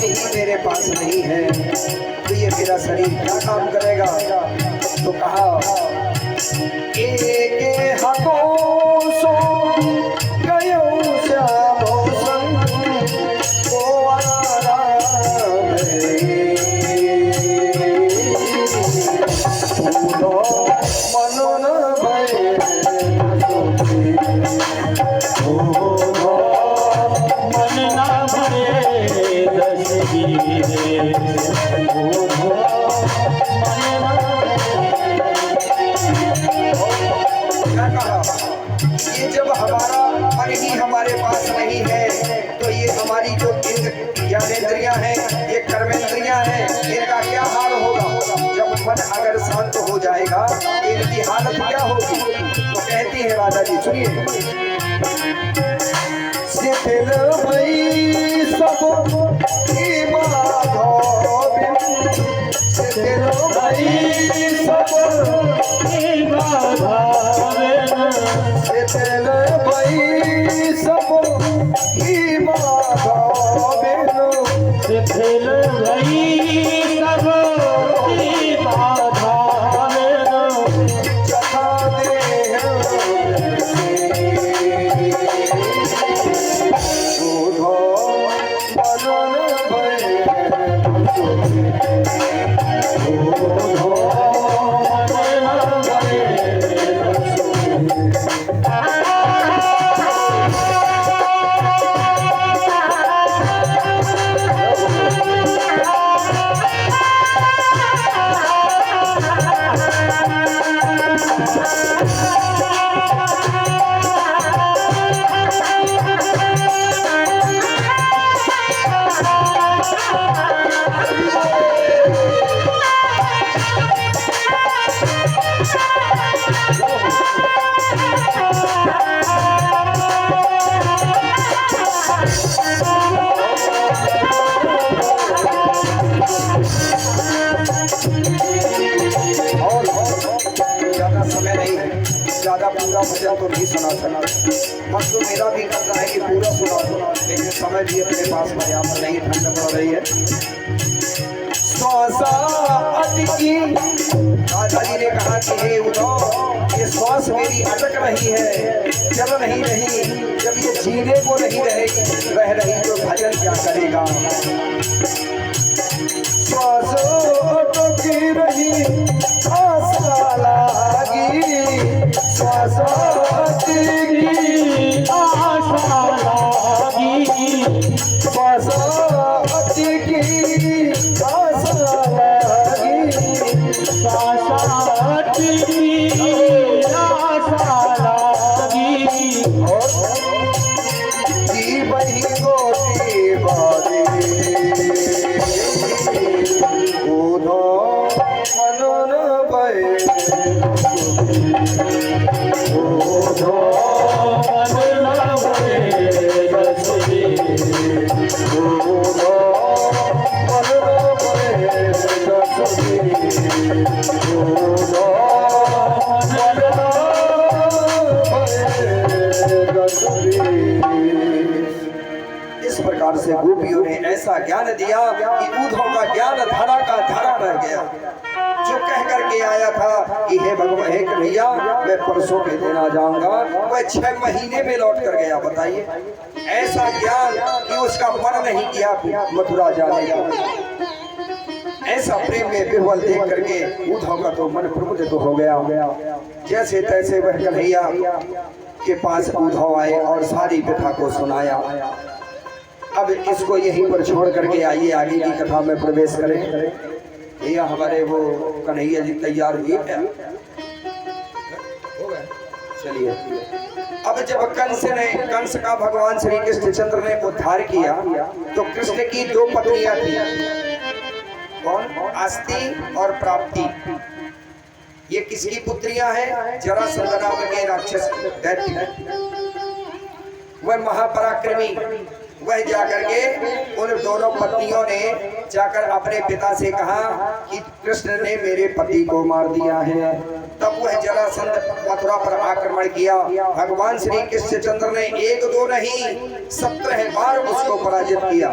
मन ही मेरे पास नहीं है तो ये मेरा शरीर क्या काम करेगा। तो कहा के हाथों सो गयो श्यामो संग को आराम मनन भय मन ना भरे दस गिरे क्या कहा ये जब हमारा मन ही हमारे पास नहीं है तो ये हमारी जो ज्ञानेंद्रियां हैं, ये कर्मेंद्रियां हैं, इनका क्या हाल होगा। जब मन अगर शांत हो जाएगा इनकी हालत क्या होगी। तो कहती है राधा जी, सुनिए, शिथिल भई सब माधव शिथिल भई सब शिथिल भई सब माधव शिथिल भई सब जथा देह शोधो मनन भय ज्यादा पूरा भजन तो नहीं सुना मन तो मेरा भी करता है कि पूरा सुना लेकिन समय भी अपने पास पर्याप्त नहीं, ठंड पड़ रही है। श्वासा अटकी, राजा जी ने कहा कि हे उद्धव ये श्वास मेरी अटक रही है, चल नहीं रही। जब ये जीने को नहीं रह रही तो भजन क्या करेगा। श्वास अटकी रही आशा लागी, श्वास अटकी आशा लागी, श्वास अटकी आशा लागी, आशा लागी जी बही गोटी बारी उधो मनन भय उधो मनन भय दस गिरे उधो मनन भय दस गिरे उधो मनन भय दस गिरे। इस प्रकार से गोपियों ने ऐसा ज्ञान दिया कि उद्धव का ज्ञान धरा का धरा रह गया। जो कह करके आया था कि हे भगवान, हे कन्हैया मैं परसों के दिन आ जाऊंगा, वह 6 महीने में लौट कर गया। बताइए, ऐसा ज्ञान कि उसका मन नहीं किया मथुरा जाने का। ऐसा प्रेम में विह्वल देख करके उद्धव का तो मन प्रमुदित हो गया। जैसे तैसे वह कन्हैया के पास उद्धव आए और सारी कथा को सुनाया। अब इसको यहीं पर छोड़ करके आइए आगे की कथा में प्रवेश करें। भैया हमारे वो कन्हैया जी तैयार हुए हैं, चलिए। अब जब कंस का भगवान श्री कृष्णचंद्र ने उद्धार किया तो कृष्ण की 2 पत्नियां थी, कौन? आस्ती और प्राप्ति। ये किसकी पुत्रियां हैं? जरासंध नाम के राक्षस दैत्य, वह महापराक्रमी। वह जाकर के उन दोनों पत्नियों ने जाकर अपने पिता से कहा कि कृष्ण ने मेरे पति को मार दिया है। तब वह जरासंध मथुरा पर आक्रमण किया। भगवान श्री कृष्णचंद्र ने 1 2 नहीं 17 बार उसको पराजित किया।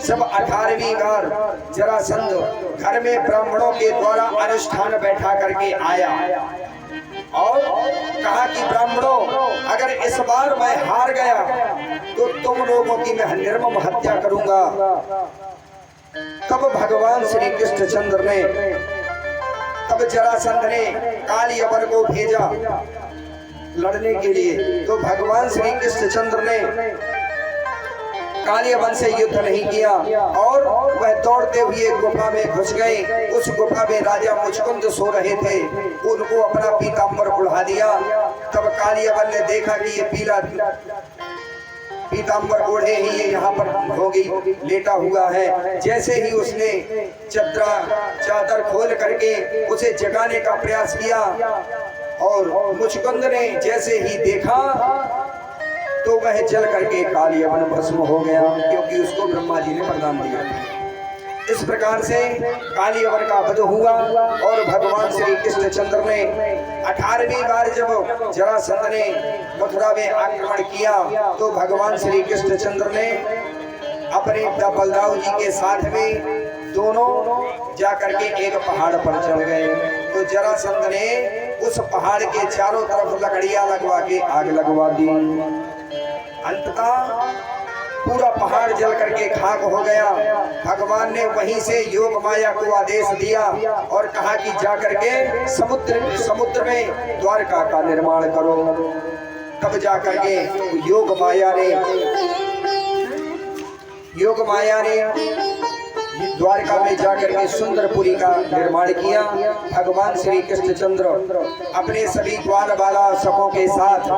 जब 18वीं बार जरासंध घर में ब्राह्मणों के द्वारा अनुष्ठान बैठा करके आया और कहा कि ब्राह्मणों, अगर इस बार मैं हार गया तो तुम लोगों की मैं निर्मम हत्या करूंगा। तब भगवान श्री कृष्णचंद्र ने, तब जरासंध ने काली यवन को भेजा लड़ने के लिए। तो भगवान श्री कृष्णचंद्र ने काली यवन से युद्ध नहीं किया और वह दौड़ते हुए गुफा में घुस गए। उस गुफा में राजा मुचकुंद सो रहे थे, उनको अपना पीताम्बर उड़ा दिया। तब काली यवन ने देखा कि ये पीला पीताम्बर ओढ़े ही ये यहाँ पर भोगी लेटा हुआ है। जैसे ही उसने चादर खोल करके उसे जगाने का प्रयास किया और मुचकुंद ने जैसे ही देखा तो वह जल करके काली यवन भस्म हो गया, क्योंकि उसको ब्रह्मा जी ने वरदान दिया। इस प्रकार से काली यवन का वध हुआ और भगवान श्री कृष्णचंद्र ने 18वीं बार जब जरासंध ने मथुरा में आक्रमण किया तो भगवान श्री कृष्णचंद्र ने अपने बलदाऊ जी के साथ में दोनों जाकर के एक पहाड़ पर चढ़ गए। तो जरासंध ने उस पहाड़ के चारों तरफ लकड़ियां लगवा के आग लगवा दी। अंततः पूरा पहाड़ जल करके खाक हो गया। भगवान ने वहीं से योग माया को आदेश दिया और कहा कि जाकर के समुद्र में द्वारका का निर्माण करो। तब जाकर के योग माया ने द्वारका में जाकर के सुंदरपुरी का निर्माण किया। भगवान श्री कृष्णचंद्र अपने सभी ग्वालबाला सबों के साथ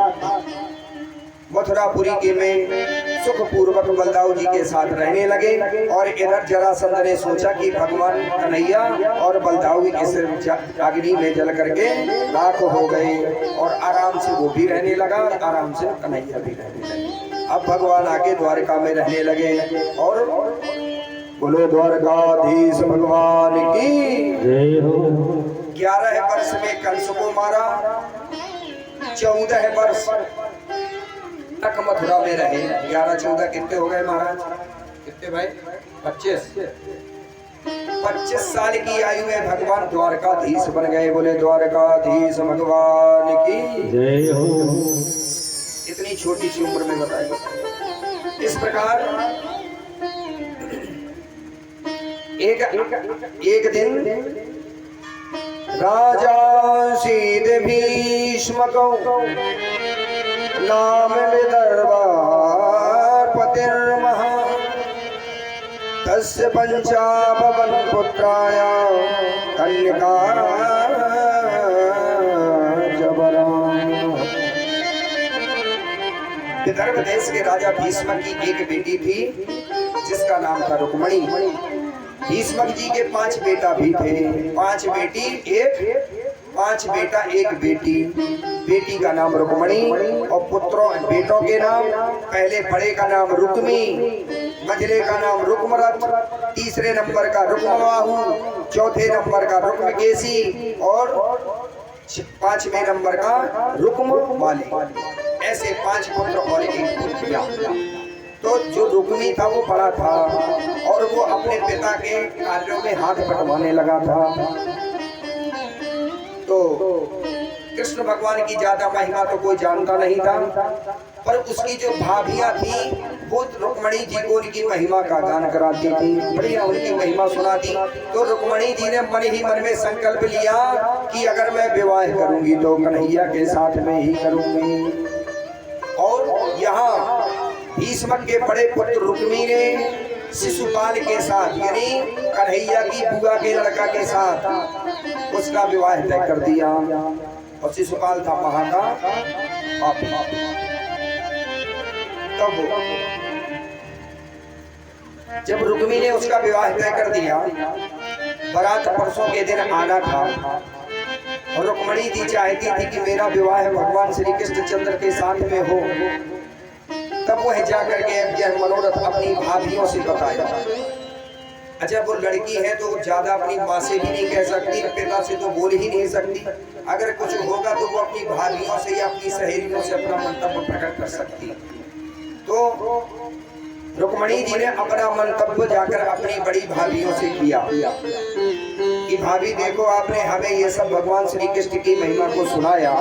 मथुरापुरी के में सुख पूर्वक बलदाऊ जी के साथ रहने लगे। और इधर जरासंध ने सोचा कि भगवान कन्हैया और बलदाऊ के सिर अग्नि में जल करके राख हो गए और आराम से वो भी रहने लगा, आराम से कन्हैया भी रहने लगे। अब भगवान आके द्वारका में रहने लगे और बोलो द्वारकाधीश भगवान की जय हो। 11 वर्ष में कंस को मारा, 14 वर्ष तक मथुरा में रहे। 11-14 कितने हो गए महाराज? कितने भाई? 25 साल की आयु में भगवान द्वारकाधीश बन गए। बोले द्वारकाधीश भगवान की जय हो। इतनी छोटी सी उम्र में बताइए। इस प्रकार एक दिन राजा शीत भीष्म को नाम दरबार पतिर्महा तस्य पंचाभवन पुत्राय कन्यका जबरा। विदर्भ देश के राजा भीष्म की एक बेटी थी जिसका नाम था रुक्मणी। भीष्म जी के 5 बेटा भी थे, 5 बेटा एक बेटी। बेटी का नाम रुक्मणी और बेटों के नाम, पहले बड़े का नाम रुक्मी, मझले का नाम रुक्मरथ, तीसरे नंबर का रुक्मबाहु, चौथे नंबर का रुक्मकेशी और 5वें नंबर का रुक्ममाली। ऐसे 5 पुत्र और एक पुत्री। तो जो रुक्मी था वो बड़ा था और वो अपने पिता के कार्यों में हाथ बटवाने लगा था। तो कृष्ण भगवान की ज्यादा महिमा तो कोई जानता नहीं था, पर उसकी जो भाभियां थी वो रुक्मणी जी को उनकी महिमा का गान कराती थी, बढ़िया उनकी महिमा सुनाती। तो रुक्मणी जी ने मन ही मन में संकल्प लिया कि अगर मैं विवाह करूंगी तो कन्हैया के साथ में ही करूंगी। और यहाँ भीष्म के बड़े पुत्र रुक्मी ने शिशुपाल के साथ यानी कन्हैया की बुआ के लड़का के साथ उसका विवाह तय कर दिया। और शिशुपाल था वहां का पापी। तब जब रुक्मी ने उसका विवाह तय कर दिया, बारात परसों के दिन आना था और रुक्मणी जी चाहती थी कि मेरा विवाह भगवान श्री कृष्णचंद्र के साथ में हो। तब वह जाकर के यह मनोरथ अपनी भाभियों से बताया। अच्छा, वो लड़की है तो ज्यादा अपनी माँ से भी नहीं कह सकती, पिता से तो बोल ही नहीं सकती। अगर कुछ होगा तो वो अपनी भाभियों से या अपनी सहेलियों से अपना मंतव्य प्रकट कर सकती। तो रुक्मणी जी ने अपना मंतव्य जाकर अपनी बड़ी भाभियों से किया कि भाभी देखो, आपने हमें ये सब भगवान श्री कृष्ण की महिमा को सुनाया,